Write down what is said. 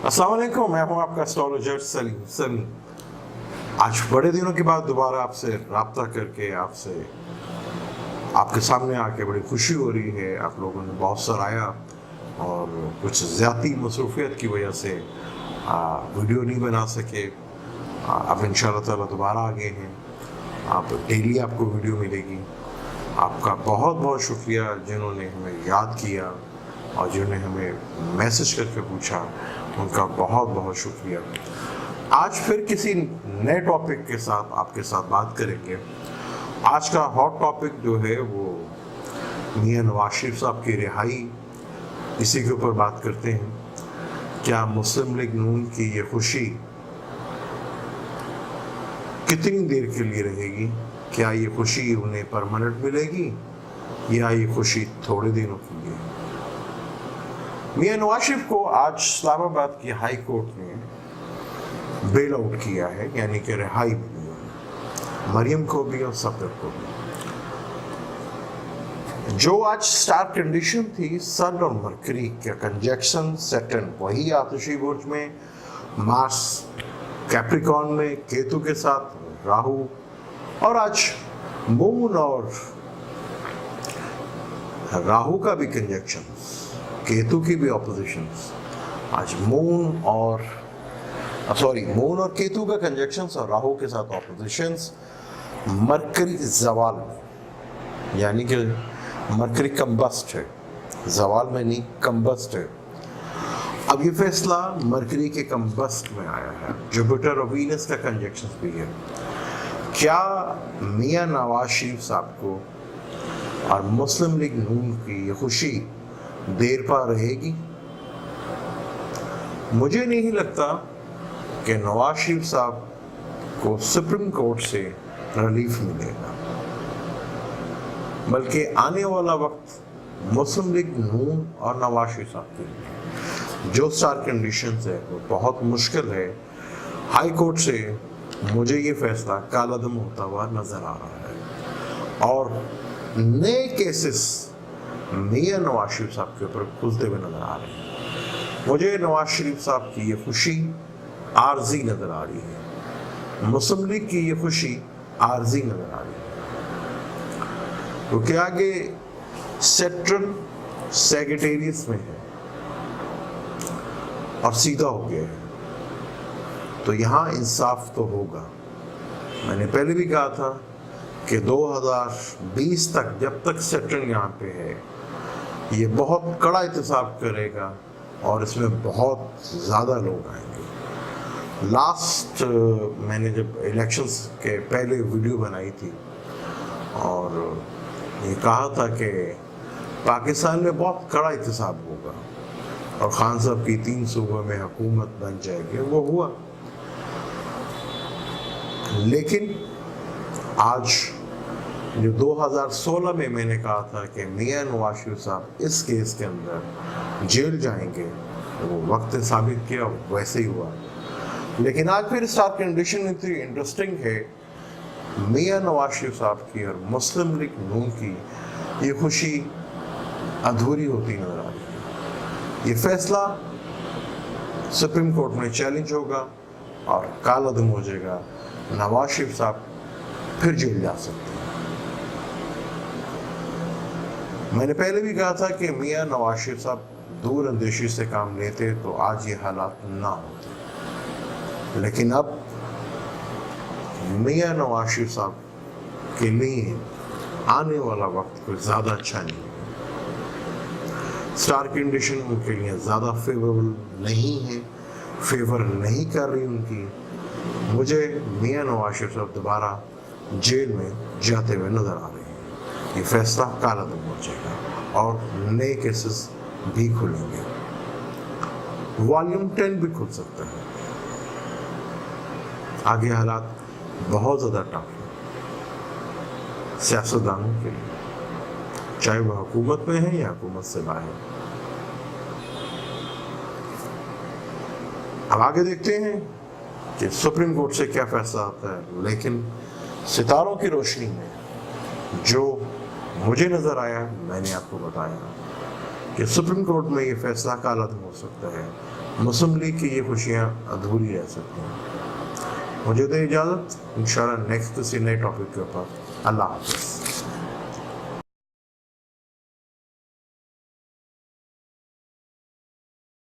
अस्सलाम वालेकुम, मैं हूं आपका एस्ट्रोलॉजर सलीम सनी। आज बड़े दिनों के बाद दोबारा आपसे रब्ता करके आपके सामने आके बड़ी खुशी हो रही है। आप लोगों ने बहुत सराहा और कुछ ज़्यादा मसरूफियत की वजह से वीडियो नहीं बना सके। अब इंशाअल्लाह ताला दोबारा आ गए हैं। आप डेली आपको वीडियो मिलेगी। आपका बहुत बहुत शुक्रिया जिन्होंने हमें याद किया और जिन्होंने हमें मैसेज करके पूछा, उनका बहुत बहुत शुक्रिया। आज फिर किसी नए टॉपिक के साथ आपके साथ बात करेंगे। आज का हॉट टॉपिक जो है वो मियां नवाज शरीफ साहब की रिहाई, इसी के ऊपर बात करते हैं। क्या मुस्लिम लीग नून की ये खुशी कितनी देर के लिए रहेगी? क्या ये खुशी उन्हें परमानेंट मिलेगी या ये खुशी थोड़े दिनों के लिए? मियां नवाज शरीफ को आज इस्लामाबाद की हाई कोर्ट ने बेल आउट किया है, यानी कि रिहाई मिली है, मरियम को भी और सफदर को भी। जो आज स्टार कंडीशन थी सन और मरकरी के कंजक्शन सैटर्न, वही आतिशी बुर्ज में, मार्स कैप्रिकॉर्न में केतु के साथ राहु, और आज मून और राहु का भी कंजक्शन, केतु की भी ऑपोजिशन। आज मून और केतु का कंजक्शंस और राहु के साथ ऑपोजिशंस। मरकरी जवाल में, यानी कि मरकरी कंबस्ट है, जवाल में नहीं, कंबस्ट है। अब ये फैसला मरकरी के कंबस्ट में आया है। जुपिटर और वीनस का कंजक्शन भी है। क्या मियां नवाज शरीफ साहब को और मुस्लिम लीग नून की ये खुशी देर पा रहेगी? मुझे नहीं लगता कि नवाज शरीफ साहब को सुप्रीम कोर्ट से रिलीफ मिलेगा, बल्कि आने वाला वक्त मुस्लिम लीग नून और नवाज शरीफ साहब के लिए जो स्टार कंडीशंस है वो बहुत मुश्किल है। हाई कोर्ट से मुझे ये फैसला कालादम होता हुआ नजर आ रहा है और नए केसेस मियां नवाज शरीफ साहब के ऊपर खुलते हुए नजर आ रहे हैं। मुझे नवाज शरीफ साहब की ये खुशी आर्जी नजर आ रही है, मुस्लिम लीग की ये खुशी आर्जी नजर आ रही है, क्योंकि आगे सेट्रन सेक्रेटेरियस में है और सीधा हो गया है, तो यहाँ इंसाफ तो होगा। मैंने पहले भी कहा था कि 2020 तक, जब तक सेट्रन यहाँ पे है, ये बहुत कड़ा एहतसाब करेगा और इसमें बहुत ज़्यादा लोग आएंगे। लास्ट मैंने जब इलेक्शंस के पहले वीडियो बनाई थी और ये कहा था कि पाकिस्तान में बहुत कड़ा एहतसाब होगा और खान साहब की 3 सूबों में हुकूमत बन जाएगी, वो हुआ। लेकिन आज जो 2016 में मैंने कहा था कि मियां नवाज शरीफ साहब इस केस के अंदर जेल जाएंगे, वो वक्त साबित किया, वैसे ही हुआ। लेकिन आज फिर स्टार कंडीशन इतनी इंटरेस्टिंग है, मियां नवाज शरीफ साहब की और मुस्लिम लीग नून की ये खुशी अधूरी होती नजर आ रही है। ये फैसला सुप्रीम कोर्ट में चैलेंज होगा और कालादम हो जाएगा। नवाज शरीफ साहब फिर जेल जा सकते हैं। मैंने पहले भी कहा था कि मियां नवाज शरीफ साहब दूर अंदेशी से काम लेते तो आज ये हालात ना होते, लेकिन अब मियां नवाज शरीफ साहब के लिए आने वाला वक्त कोई ज़्यादा अच्छा नहीं है। स्टार कंडीशन उनके लिए ज़्यादा फेवरेबल नहीं है, फेवर नहीं कर रही उनकी। मुझे मियां नवाज शरीफ साहब दोबारा जेल में जाते हुए नजर आ रहे हैं। ये फैसला कालादम हो जाएगा और नए केसेस भी खुलेंगे। वॉल्यूम 10 भी खुल सकता है। आगे हालात बहुत ज़्यादा टफ है सियासतदानों के लिए, चाहे वह हुकूमत में है या हुकूमत से बाहर। अब आगे देखते हैं कि सुप्रीम कोर्ट से क्या फैसला आता है। लेकिन सितारों की रोशनी में जो मुझे नज़र आया, मैंने आपको बताया कि सुप्रीम कोर्ट में ये फैसला कालादम हो सकता है مسلم لیگ کی یہ خوشیاں ادھوری رہ سکتی ہیں. مجھے دیں اجازت، انشاءاللہ نیکسٹ کسی نئے ٹاپک کے اوپر. اللہ حافظ.